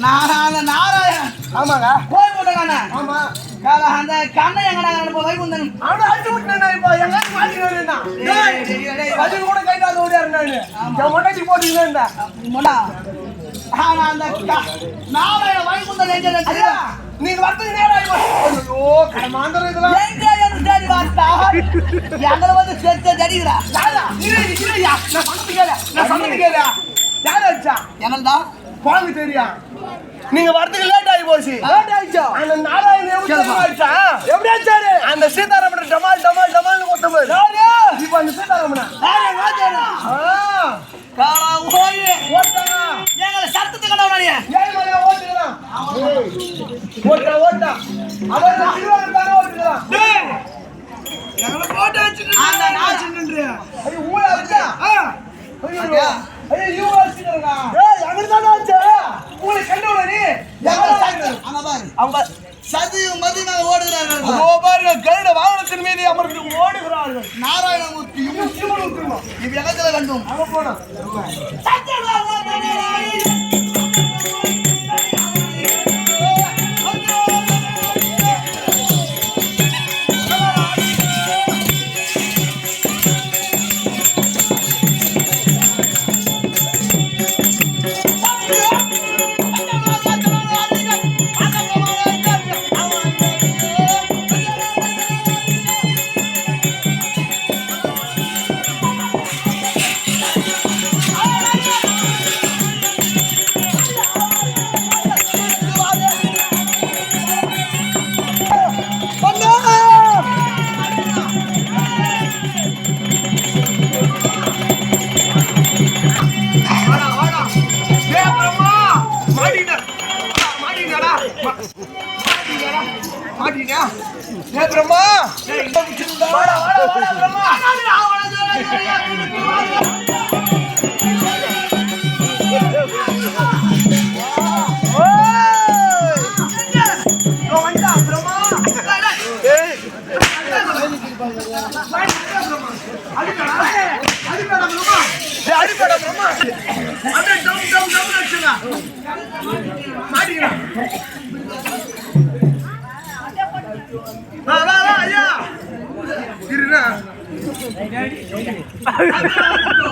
நாராயணன். ஆமாங்க. போய் போட்டாங்க. ஆமா. அந்த கண்ணை எங்கடா வைகுந்தன் அவனை அடிச்சு விட்டுனா இப்போ எங்க மாட்டினா அது கூட கைதால ஓடியாரு நானு நான் மொட்டைக்கு போடுறீங்க மொடா அந்த நாராயண வைகுந்தன் எங்க ஐயா நீங்க வரது நேரா ஐயோ கடமாந்தர இதெல்லாம் எங்க என்ன தேடி வாஸ்தா எங்கல வந்து செத்த ஜடிங்கடா யாரா இல்லையா நான் சொன்னது கேளு யாரா அடிச்சா என்னடா பாங்க தெரியா நீங்க வரதுக்கு லேட் ஆகி போச்சு லேட் ஆயிச்சா அந்த நாராயண ஆயிச்சா எப்படி ஆச்சாரு அந்த சீதாராமன் டமால் டமால் டமால்னு கொத்தமாரு யாரு இப்போ அந்த சீதாராமன் காலா ஓய் ஓட்டனா எங்கள சத்தத்து கடவுளே ஏய் மலைய ஓட்டுறா ஓட்டா அவன் திருவாரூர் தான ஓட்டுறா டேய் எங்கள போட்டு வச்சிட்டு அந்த நாச்சு நின்றே ஐயோ ஊள வச்சா ஐயோ ஐயோ யூ வாசிடா ஏய் அங்க தான ஆச்சு ஊள கண்டோல நீ அங்க பாரு அவங்க சதியு மதினா ஓடுறார்கள் ஓ பாருங்க கருட வாகனத்தின் மீது அமர்ந்து ஓடுகிறார்கள் நாராயணமூர்த்தியும் சிவனும் இவ் எகத்துல கண்டும் அங்க போறோம் பிரம்மா வாடா வாடா வாடா பிரம்மா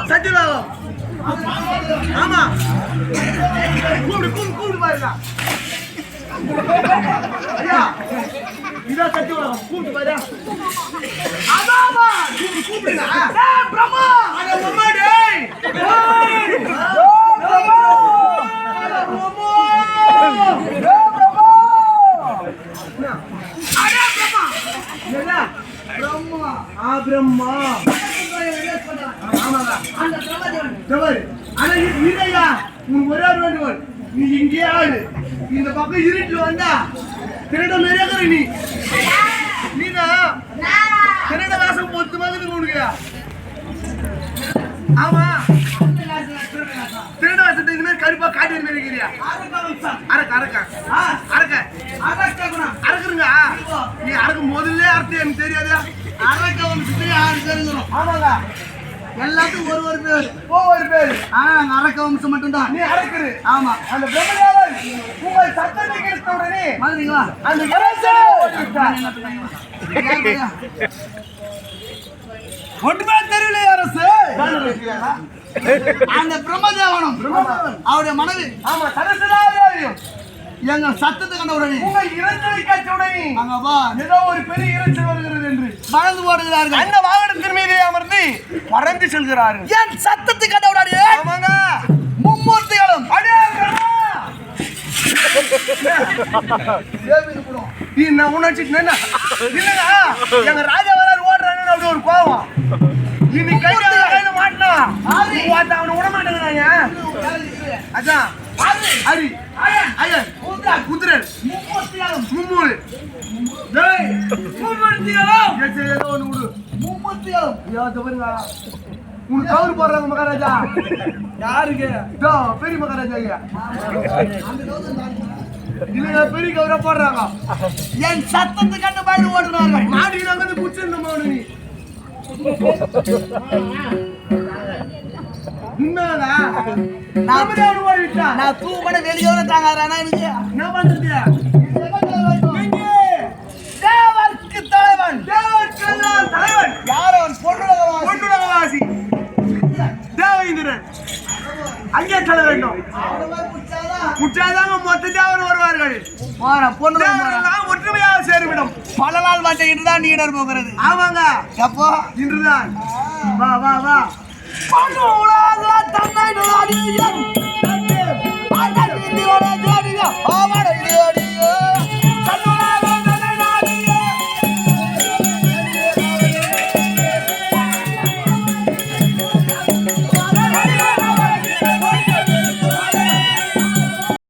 சத்தியபாபம் ஆமா கூடு கூடு கூடு பாருங்க ஐயா இதா சத்தியபாபம் கூடு பாருங்க ஆமாமா கூடு கூடுடா ஏய் பிரம்மா அட பிரம்மா டேய் ஏய் பிரம்மா அட பிரம்மா என்ன பிரம்மா ஆ பிரம்மா ஆமாடா அந்த பிரம்மதேவன் தேவர் ஆனா நீயா உன் ஒரே வேண்டுவன் நீ இங்கே ஆடு இந்த பக்கம் இருட்டு வந்தா திருட மேரேகற நீனா திருட வாசம் போத்து மாதிரி உனக்கு ஆமா திருட வாசத்தை இந்த மாதிரி கருப்பா காட்டி மேரேகிறியா அரக்க அரக்க அரக்க அரக்க அரக்குங்க நீ அரக்கு முதல்ல அர்த்தம் எனக்கு தெரியாதா அரக்க வந்து யாரு தெரிஞ்சிரும் ஆமாங்க எல்லாத்துக்கும் ஒரு பேர் ஒவ்வொரு பேர் அரக்க வம்சம் மட்டும்தான் நீ அரக்குது ஆமா அந்த பிரம்மதேவன் உங்கள் சத்தத்தை கேட்ட உடனே மாதிரிங்களா அந்த ஒட்டுமே தெரியல அரசு அந்த பிரம்மதேவனும் அவருடைய மனைவி ஆமா சரசராஜாரியும் எங்க சத்தத்தை கண்ட உடனே உங்கள் இறைச்சலை கேட்ட உடனே அங்கப்பா ஏதோ ஒரு பெரிய இறைச்சல் வருகிறது என்று பறந்து ஓடுகிறார்கள் அந்த வாகனத்தின் மீது அமர்ந்து பறந்து செல்கிறார்கள் என் சத்தத்தை கண்ட உடனே ஆமாங்க மும்மூர்த்திகளும் என்ன உணர்ச்சி என்ன இல்லைங்க எங்க ராஜா வராரு ஓடுறான்னு அப்படி ஒரு கோவம் இன்னைக்கு கையில மாட்டினா அவனை விட மாட்டேங்கிறாங்க அதான் ஹரி ஐயன் குதிரன் மும்மூறு ஏதோ ஒன்று விடு உனக்கு கவுரு போடுறாங்க மகாராஜா யாருக்கு பெரிய மகாராஜா இல்ல பெரிய கவுரா போடுறாங்க என் சத்தத்தை கண்டு பாடு ஓடுறாங்க மாடி நாங்க புடிச்சிருந்தோம் நீ நான் தூமட வெளியோட தாங்காதானா எனக்கு என்ன பண்றது தேவர்க்கு தலைவன் தேவர்க்கெல்லாம் தலைவன் யார் அவன் பொன்னுலகவாசி தேவேந்திரன் அங்கே செல்ல வேண்டும் முச்சாதாங்க மொத்த தேவர் வருவார்கள் பொன்னுலாம் ஒற்றுமையாக சேருவிடும் பல நாள் மாற்ற இன்றுதான் நீடர் போகிறது ஆமாங்க எப்போ இன்றுதான் வா வா வா தன்னை